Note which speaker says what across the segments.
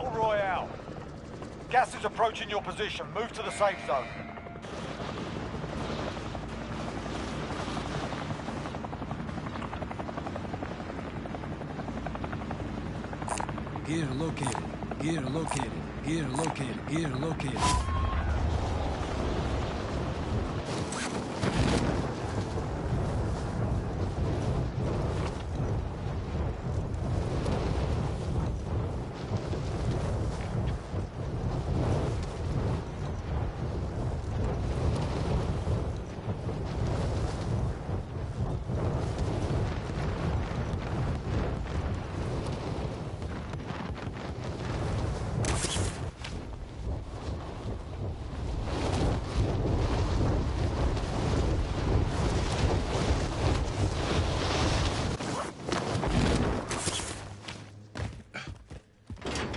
Speaker 1: battle royale. Gas is approaching your position. Move to the safe zone.
Speaker 2: Gear located. Gear located. Gear located. Gear located.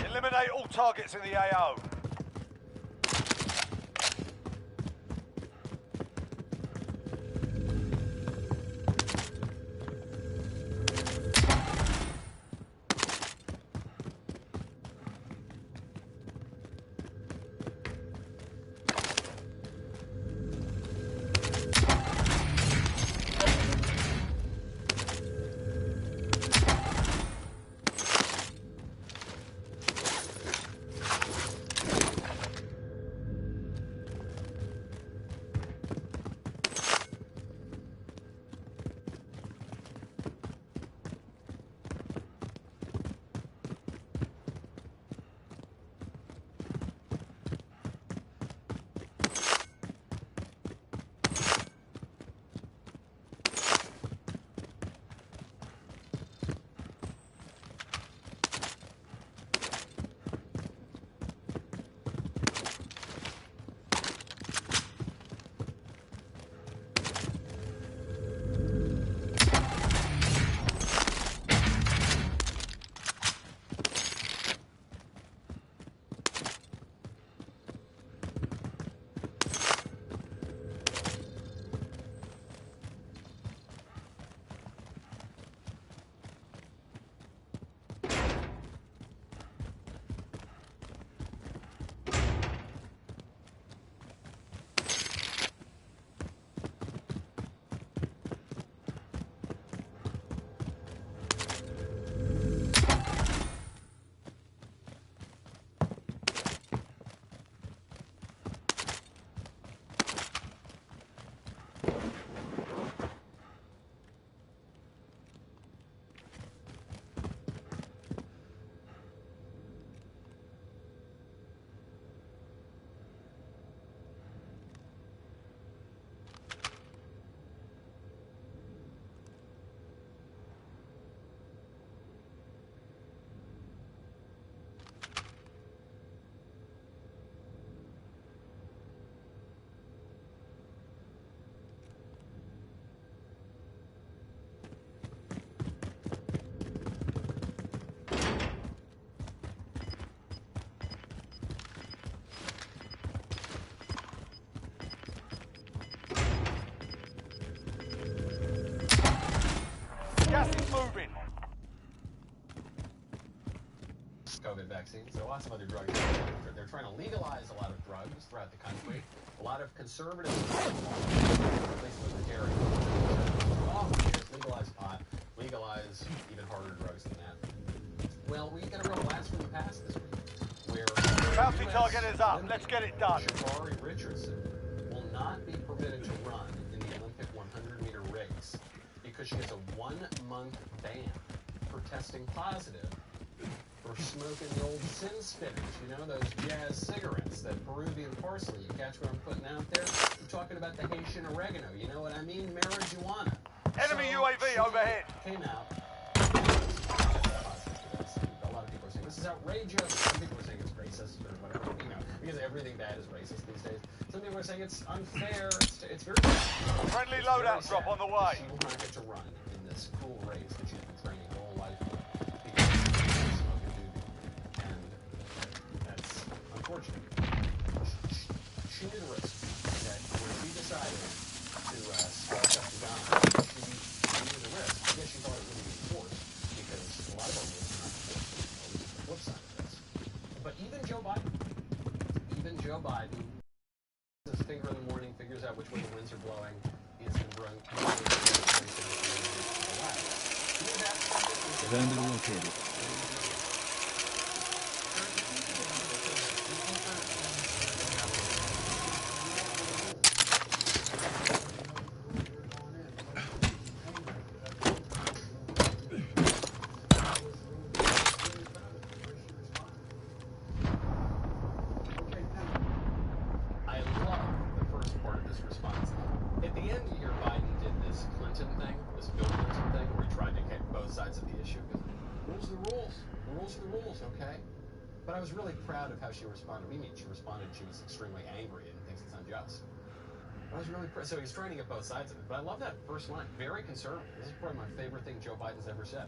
Speaker 1: Eliminate all targets in the AO. Gas is moving.
Speaker 3: COVID vaccines. There are lots of other drugs. They're trying to legalize a lot of drugs throughout the country. A lot of conservative, at least libertarian, legalize pot, legalize even harder drugs than that. Well, we got a real blast from the past this week, where
Speaker 1: Bounty target is up. Let's get it done.
Speaker 3: Jabari Richardson will not be permitted to run in the Olympic 100-meter race because she has a 1-month ban for testing positive for smoking the old sin spinners, you know, those jazz cigarettes, that Peruvian parsley. You catch what I'm putting out there? I'm talking about the Haitian oregano, you know what I mean? Marijuana.
Speaker 1: Enemy UAV overhead.
Speaker 3: Came out. A lot of people are saying this is outrageous. Some people are saying it's racist or whatever, you know, because everything bad is racist these days. Some people are saying it's unfair. It's very
Speaker 1: friendly loadout drop on the way.
Speaker 3: She will not get to run in this cool race that she's been training her whole life for because she's smoking doobie. And that's unfortunate. She knew the risk. That when she decided to spark up the gun, she knew the risk. I guess she thought it wouldn't be forced because a lot of our rules are not forced. The flip side of this. finger in the morning, figures out which way the winds are blowing. He's been growing.
Speaker 2: Vendor located.
Speaker 3: But I was really proud of how she responded. She responded, she was extremely angry and thinks it's unjust. I was really so he's trying to get both sides of it. But I love that first line. Very conservative. This is probably my favorite thing Joe Biden's ever said.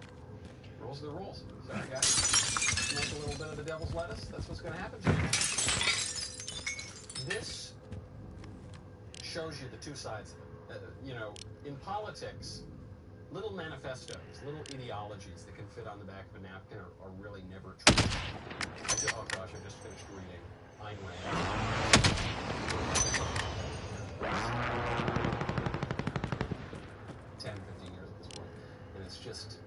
Speaker 3: Rules are the rules. Sorry, guys. Smoke a little bit of the devil's lettuce. That's what's going to happen to you. This shows you the two sides of it. In politics, little manifestos, little ideologies that can fit on the back of a napkin are really never true. Oh gosh, I just finished reading Ayn Rand. 10, 15 years at this point. And it's just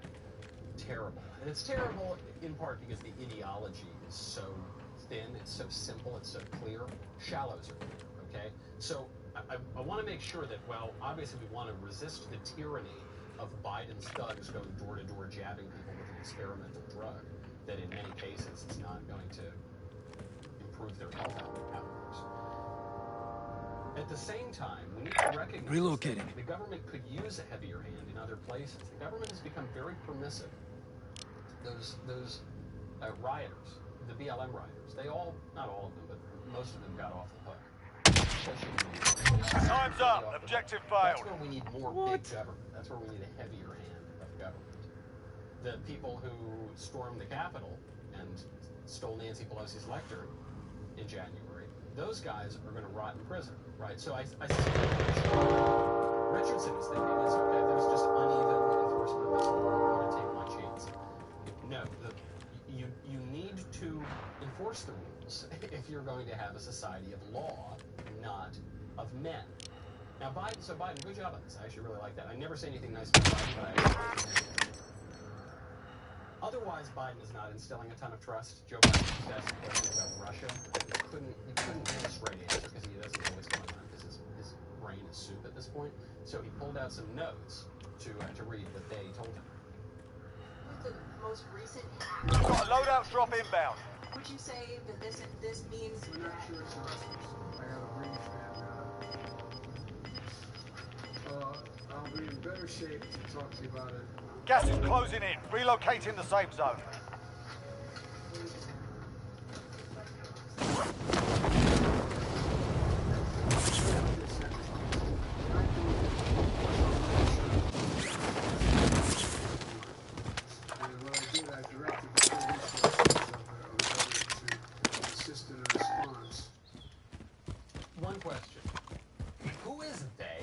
Speaker 3: terrible. And it's terrible in part because the ideology is so thin, it's so simple, it's so clear. Shallows are clear, okay? So I want to make sure that, well, obviously we want to resist the tyranny of Biden's thugs going door-to-door jabbing people with an experimental drug that in many cases is not going to improve their health outcomes. At the same time, we need to recognize that the government could use a heavier hand in other places. The government has become very permissive. Those rioters, the BLM rioters, they all, not all of them, but most of them got off the hook.
Speaker 1: Time's up. Objective failed.
Speaker 3: That's where we need more big government. That's where we need a heavier hand of government. The people who stormed the Capitol and stole Nancy Pelosi's lectern in January, those guys are going to rot in prison, right? So I see Richardson is thinking is, okay, there's just uneven enforcement of this law. I'm going to take my chance. No, you need to enforce the rules if you're going to have a society of law, not of men. Now, Biden, good job on this. I actually really like that. I never say anything nice about Biden, but I actually like it. Otherwise, Biden is not instilling a ton of trust. Joe Biden was asked a question about Russia. He couldn't give a straight answer because he doesn't know what's going on because his brain is soup at this point. So he pulled out some notes to read what they told him.
Speaker 4: With the most recent
Speaker 1: We've got a loadout drop inbound.
Speaker 4: would you say that this means
Speaker 5: We're not sure it's Erasmus. I got a brief and I'll be in better shape to talk to you about it.
Speaker 1: Gas is closing in. Relocating the safe zone.
Speaker 5: And what I did, I directed the resources of the to assist in a response.
Speaker 3: One question. Who is they?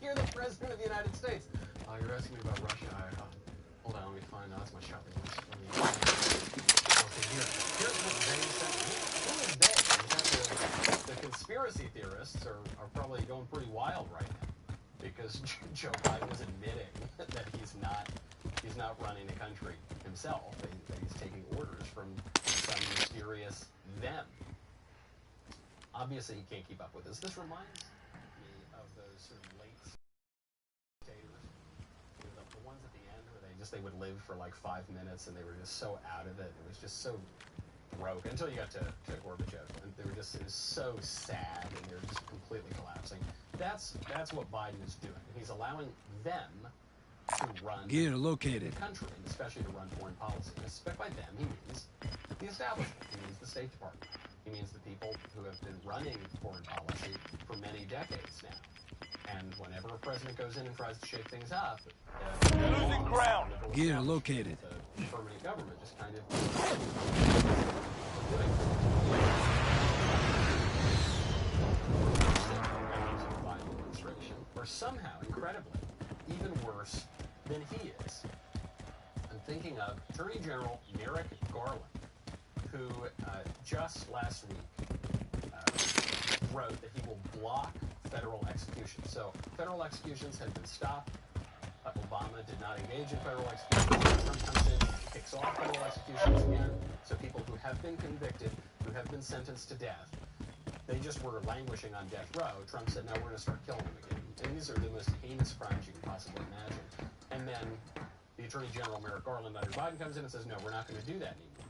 Speaker 3: You're the President of the United States. Oh, you're asking me about Russia. Hold on, let me find out. That's my shopping list. Okay, here's what they said. Who is they? The conspiracy theorists are probably going pretty wild right now because Joe Biden is admitting that he's not running the country himself. That he's taking orders from some mysterious them. Obviously, he can't keep up with this. This reminds me of those sort of late dictators, the ones at the end where they would live for like 5 minutes and they were just so out of it. It was just so broke until you got to Gorbachev, and it was so sad and they were just completely collapsing. That's what Biden is doing. He's allowing them to run
Speaker 2: Gear located.
Speaker 3: the country, and especially to run foreign policy. And I suspect by them he means the establishment. He means the State Department. He means the people who have been running foreign policy for many decades now. And whenever a president goes in and tries to shake things up,
Speaker 1: Losing ground.
Speaker 2: Gear located.
Speaker 3: The permanent government just kind of Biden administration, or somehow, incredibly, even worse than he is. I'm thinking of Attorney General Merrick Garland, who just last week wrote federal executions had been stopped. Obama did not engage in federal executions. Trump comes in, kicks off federal executions again. So people who have been convicted, who have been sentenced to death, they just were languishing on death row. Trump said, no, we're going to start killing them again. And these are the most heinous crimes you can possibly imagine. And then the Attorney General, Merrick Garland, under Biden, comes in and says, no, we're not going to do that anymore.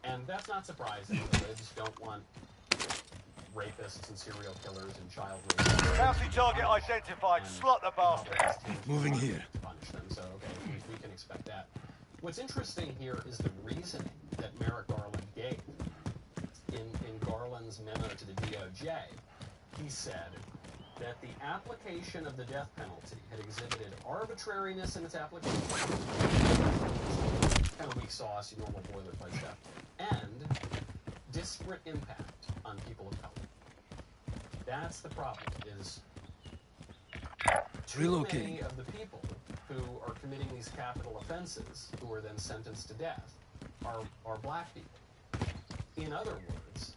Speaker 3: And that's not surprising. The libs don't want rapists and serial killers and child rapists.
Speaker 1: Bounty target identified. Slot the bastard.
Speaker 2: Moving here.
Speaker 3: Punish them. So, okay, we can expect that. What's interesting here is the reasoning that Merrick Garland gave. In Garland's memo to the DOJ, he said that the application of the death penalty had exhibited arbitrariness in its application, kind of weak sauce, normal boilerplate stuff, and disparate impact on people of color. That's the problem, is too many of the people who are committing these capital offenses, who are then sentenced to death, are black people. In other words,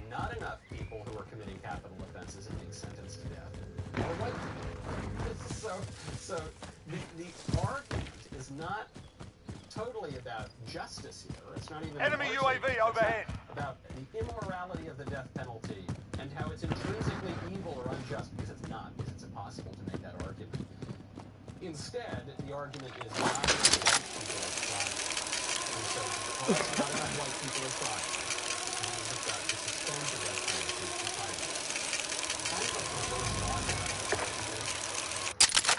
Speaker 3: not enough people who are committing capital offenses and being sentenced to death are white people. So the argument is not totally about justice here. It's not even
Speaker 1: Enemy UAV overhead.
Speaker 3: About the immorality of the death penalty and how it's intrinsically evil or unjust, because it's not, because it's impossible to make that argument. Instead, the argument is not enough white people are trying. And so, because not enough white people are trying, we've got to suspend the death penalty to fight it. Kind of a perverse logic.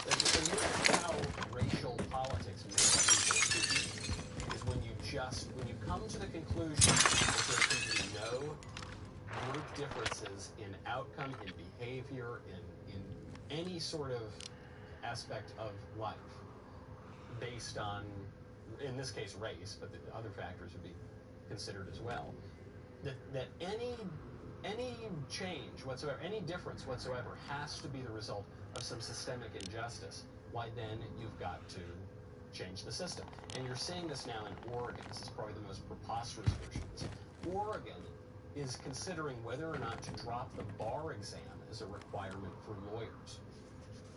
Speaker 3: When you look at how racial politics makes people speak, is when you come to the conclusion that there can be no group differences in outcome, in behavior, in any sort of aspect of life based on, in this case, race, but the other factors would be considered as well, that any change whatsoever, any difference whatsoever has to be the result of some systemic injustice, why then you've got to change the system. And you're seeing this now in Oregon. This is probably the most preposterous version of this. Oregon is considering whether or not to drop the bar exam as a requirement for lawyers.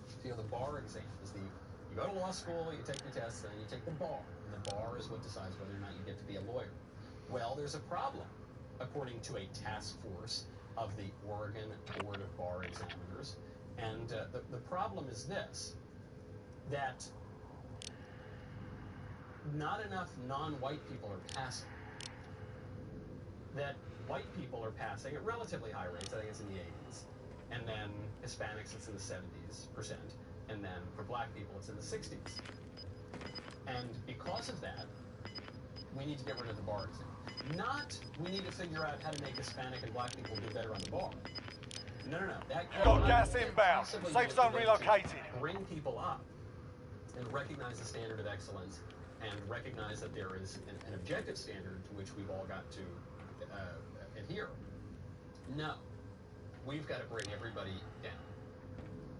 Speaker 3: So, the bar exam is you go to law school, you take your tests, then you take the bar. And the bar is what decides whether or not you get to be a lawyer. Well, there's a problem, according to a task force of the Oregon Board of Bar Examiners. And the problem is this, that not enough non-white people are passing. That white people are passing at relatively high rates, I think it's in the 80s. And then Hispanics, it's in the 70%. And then for black people, it's in the 60s. And because of that, we need to get rid of the bar exam. Not, we need to figure out how to make Hispanic and black people do better on the bar. No.
Speaker 1: Got gas inbound. Safe zone relocated.
Speaker 3: Bring people up and recognize the standard of excellence and recognize that there is an objective standard to which we've all got to adhere. No. We've got to bring everybody down.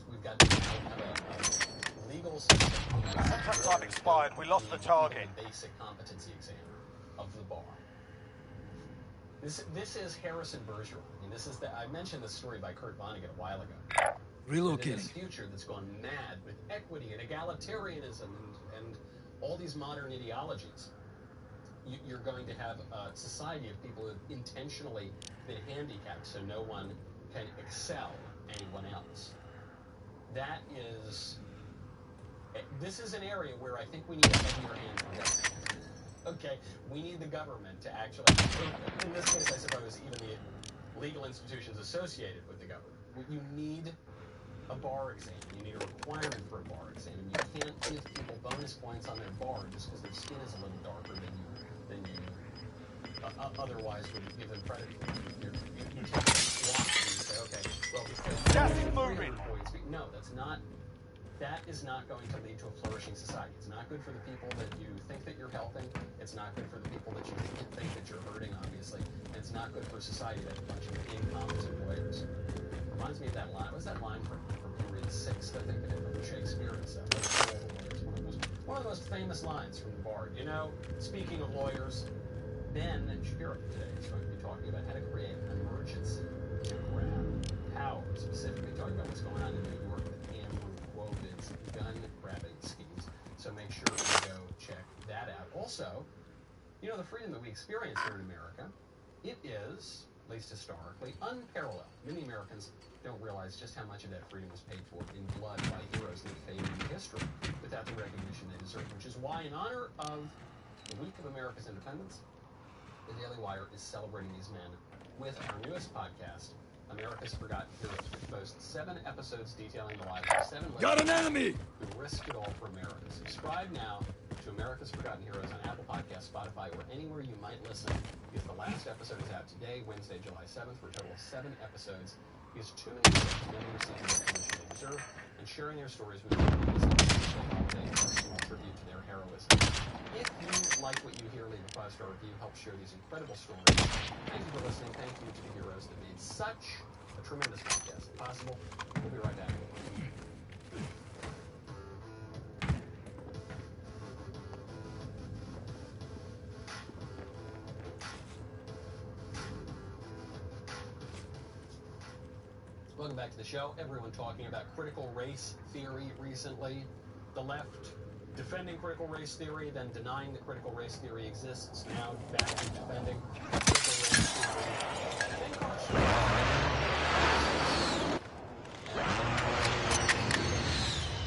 Speaker 3: We've got to have a legal system.
Speaker 1: Contract time expired. We lost the target.
Speaker 3: A basic competency exam of the bar. This is Harrison Bergeron. I mean, I mentioned this story by Kurt Vonnegut a while ago.
Speaker 2: Relocating.
Speaker 3: In this future that's gone mad with equity and egalitarianism and all these modern ideologies, you're going to have a society of people who have intentionally been handicapped so no one can excel anyone else. This is an area where I think we need a heavier hand from government. Okay, we need the government to actually, in this case, I suppose, even the legal institutions associated with the government. You need a bar exam. You need a requirement for a bar exam. And you can't give people bonus points on their bar just because their skin is a little darker than you otherwise would give them credit for. You take a swap and you say, okay, well, because
Speaker 1: gas is moving.
Speaker 3: No, that is not going to lead to a flourishing society. It's not good for the people that you think that you're helping. It's not good for the people that you think that you're hurting, obviously. And it's not good for society that a bunch of incompetent lawyers. Reminds me of that line. What's that line from Henry VI, I think, from Shakespeare and stuff? One of the most famous lines from the Bard. You know, speaking of lawyers, Ben Shapiro today is going to be talking about how to create an emergency to grab power, specifically talking about what's going on in New York with Andrew also, you know, the freedom that we experience here in America, it is, at least historically, unparalleled. Many Americans don't realize just how much of that freedom was paid for in blood by heroes that faded into history without the recognition they deserve, which is why, in honor of the week of America's independence, the Daily Wire is celebrating these men with our newest podcast, America's Forgotten Heroes, which boasts 7 episodes detailing the lives of 7
Speaker 2: Got an
Speaker 3: legends
Speaker 2: enemy!
Speaker 3: who risked it all for America. Subscribe now to America's Forgotten Heroes on Apple Podcasts, Spotify, or anywhere you might listen, because the last episode is out today, Wednesday, July 7th, for a total of 7 episodes. Because too many people never receive the recognition they deserve, and sharing their stories with you is a small tribute to their heroism. If you like what you hear, leave a 5-star review. Help share these incredible stories. Thank you for listening. Thank you to the heroes that made such a tremendous podcast possible. We'll be right back. Welcome back to the show. Everyone talking about critical race theory recently. The left defending critical race theory, then denying that critical race theory exists, now back to defending critical race theory.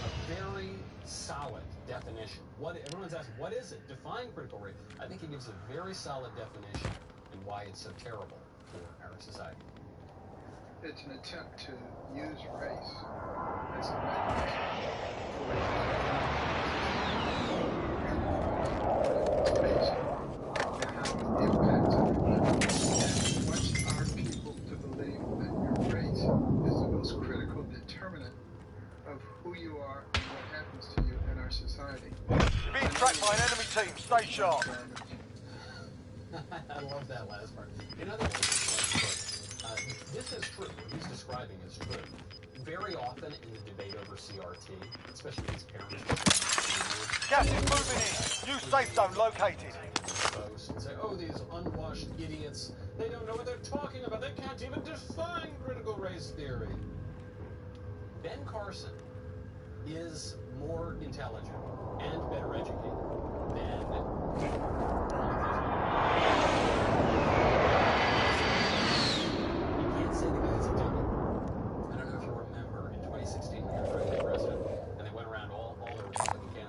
Speaker 3: A very solid definition. Everyone's asking, what is it? Define critical race. I think he gives a very solid definition and why it's so terrible for our society.
Speaker 5: It's an attempt to use race as a mechanism and how it impacts everybody. And wants our people to believe that your race is the most critical determinant of who you are and what happens to you in our society.
Speaker 1: You're being tracked by an enemy team. Stay sharp.
Speaker 3: I love that last part. In other words, this is true. What he's describing is true. Very often in the debate over CRT, especially these parents,
Speaker 1: Gas is moving in. New safe zone located.
Speaker 3: Boast and say, "Oh, these unwashed idiots! They don't know what they're talking about. They can't even define critical race theory." Ben Carson is more intelligent and better educated than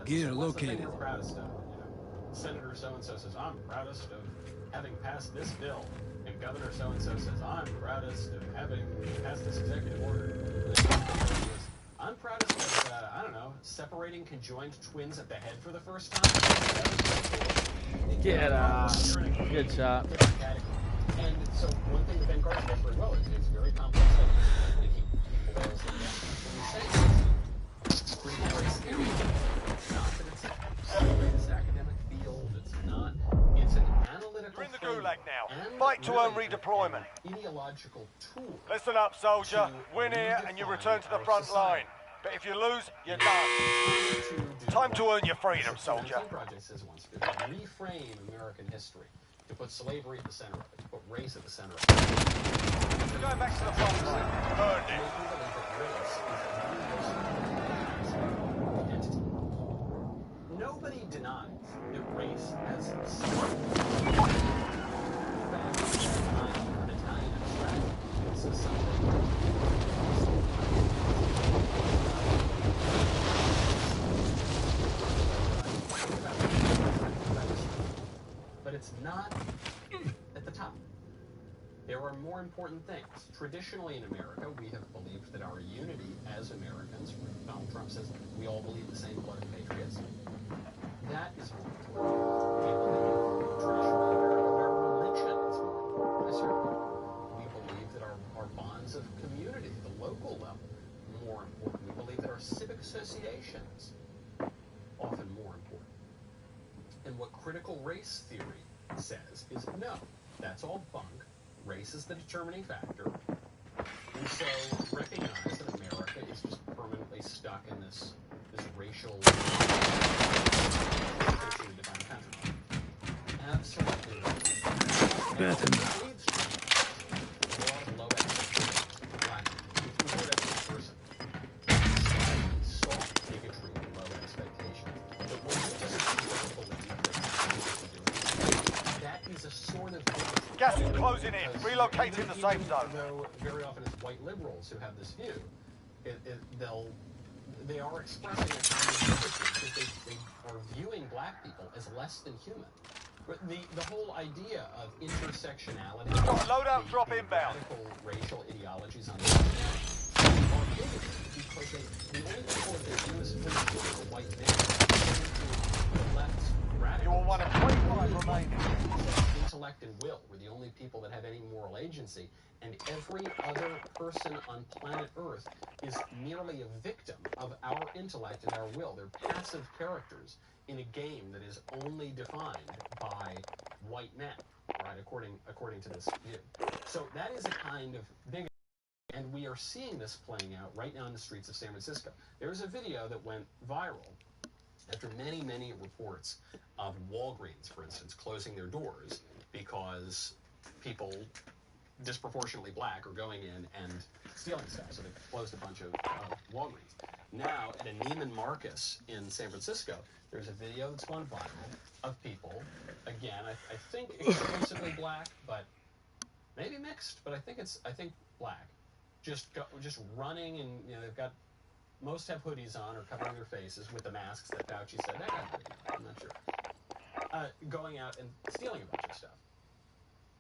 Speaker 2: Gear located.
Speaker 3: We're proudest of, Senator so-and-so says, I'm proudest of having passed this bill. And Governor so-and-so says, I'm proudest of having passed this executive order. I'm proudest of, separating conjoined twins at the head for the first time.
Speaker 6: Get up. Good shot.
Speaker 3: And so one thing that Ben Carson does very well is it's very complex. Critical race theory. Not that it's the greatest academic field. It's not. It's an analytical.
Speaker 1: You're in the gulag now. Fight to earn redeployment.
Speaker 3: Ideological tool.
Speaker 1: Listen up, soldier. Win here and you return to the front line. But if you lose, you're done. Time to earn your freedom, soldier.
Speaker 3: Project says once to reframe American history, to put slavery at the center of it, to put race at the center of it.
Speaker 1: We're going back to the front line. Earned it.
Speaker 3: Nobody denies that race has but it's not at the top. There are more important things. Traditionally in America, we have believed that our unity as Americans, Donald Trump says we all believe the same blood of patriots. That is more important. We believe traditionally in America, our religion is more important. I certainly we believe that our bonds of community, the local level, more important. We believe that our civic associations, often more important. And what critical race theory says is no, that's all bunk. Race is the determining factor. And so recognize that America is just permanently stuck in this racial absolutely.
Speaker 1: closing in. Relocating the safe zone.
Speaker 3: Though very often it's white liberals who have this view, they are expressing a kind of bigotry because they are viewing black people as less than human. But the whole idea of intersectionality,
Speaker 1: Got a loadout drop inbound.
Speaker 3: radical racial ideologies on the internet are bigoted because the only people that they view as fully are white men. The left's radicals.
Speaker 1: You are one of 25 remaining.
Speaker 3: Intellect and will were the only people that have any moral agency, and every other person on planet Earth is merely a victim of our intellect and our will. They're passive characters in a game that is only defined by white men, right? According to this view. So that is a kind of bigotry, and we are seeing this playing out right now in the streets of San Francisco. There's a video that went viral after many, many reports of Walgreens, for instance, closing their doors because people disproportionately black are going in and stealing stuff. So they closed a bunch of Walgreens. Now, at a Neiman Marcus in San Francisco, there's a video that's gone viral of people, again, I think exclusively black, but maybe mixed, but I think black, just running, and most have hoodies on or covering their faces with the masks that Fauci said. I'm not sure. Going out and stealing a bunch of stuff.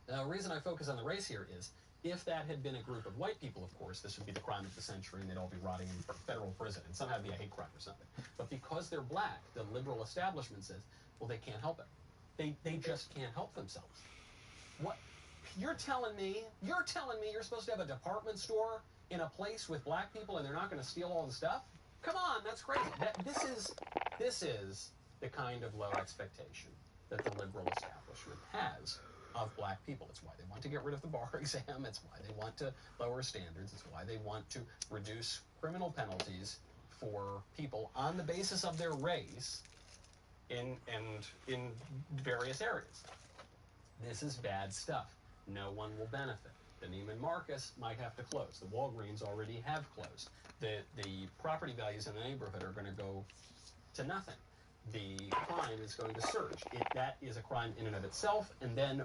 Speaker 3: Now, the reason I focus on the race here is, if that had been a group of white people, of course, this would be the crime of the century, and they'd all be rotting in federal prison, and somehow it'd be a hate crime or something. But because they're black, the liberal establishment says, well, they can't help it. They just can't help themselves. What? You're telling me you're supposed to have a department store in a place with black people, and they're not going to steal all the stuff? Come on, that's crazy. This is the kind of low expectation that the liberal establishment has of black people. It's why they want to get rid of the bar exam. It's why they want to lower standards. It's why they want to reduce criminal penalties for people on the basis of their race in various areas. This is bad stuff. No one will benefit. The Neiman Marcus might have to close. The Walgreens already have closed. The property values in the neighborhood are going to go to nothing. The crime is going to surge. That is a crime in and of itself, and then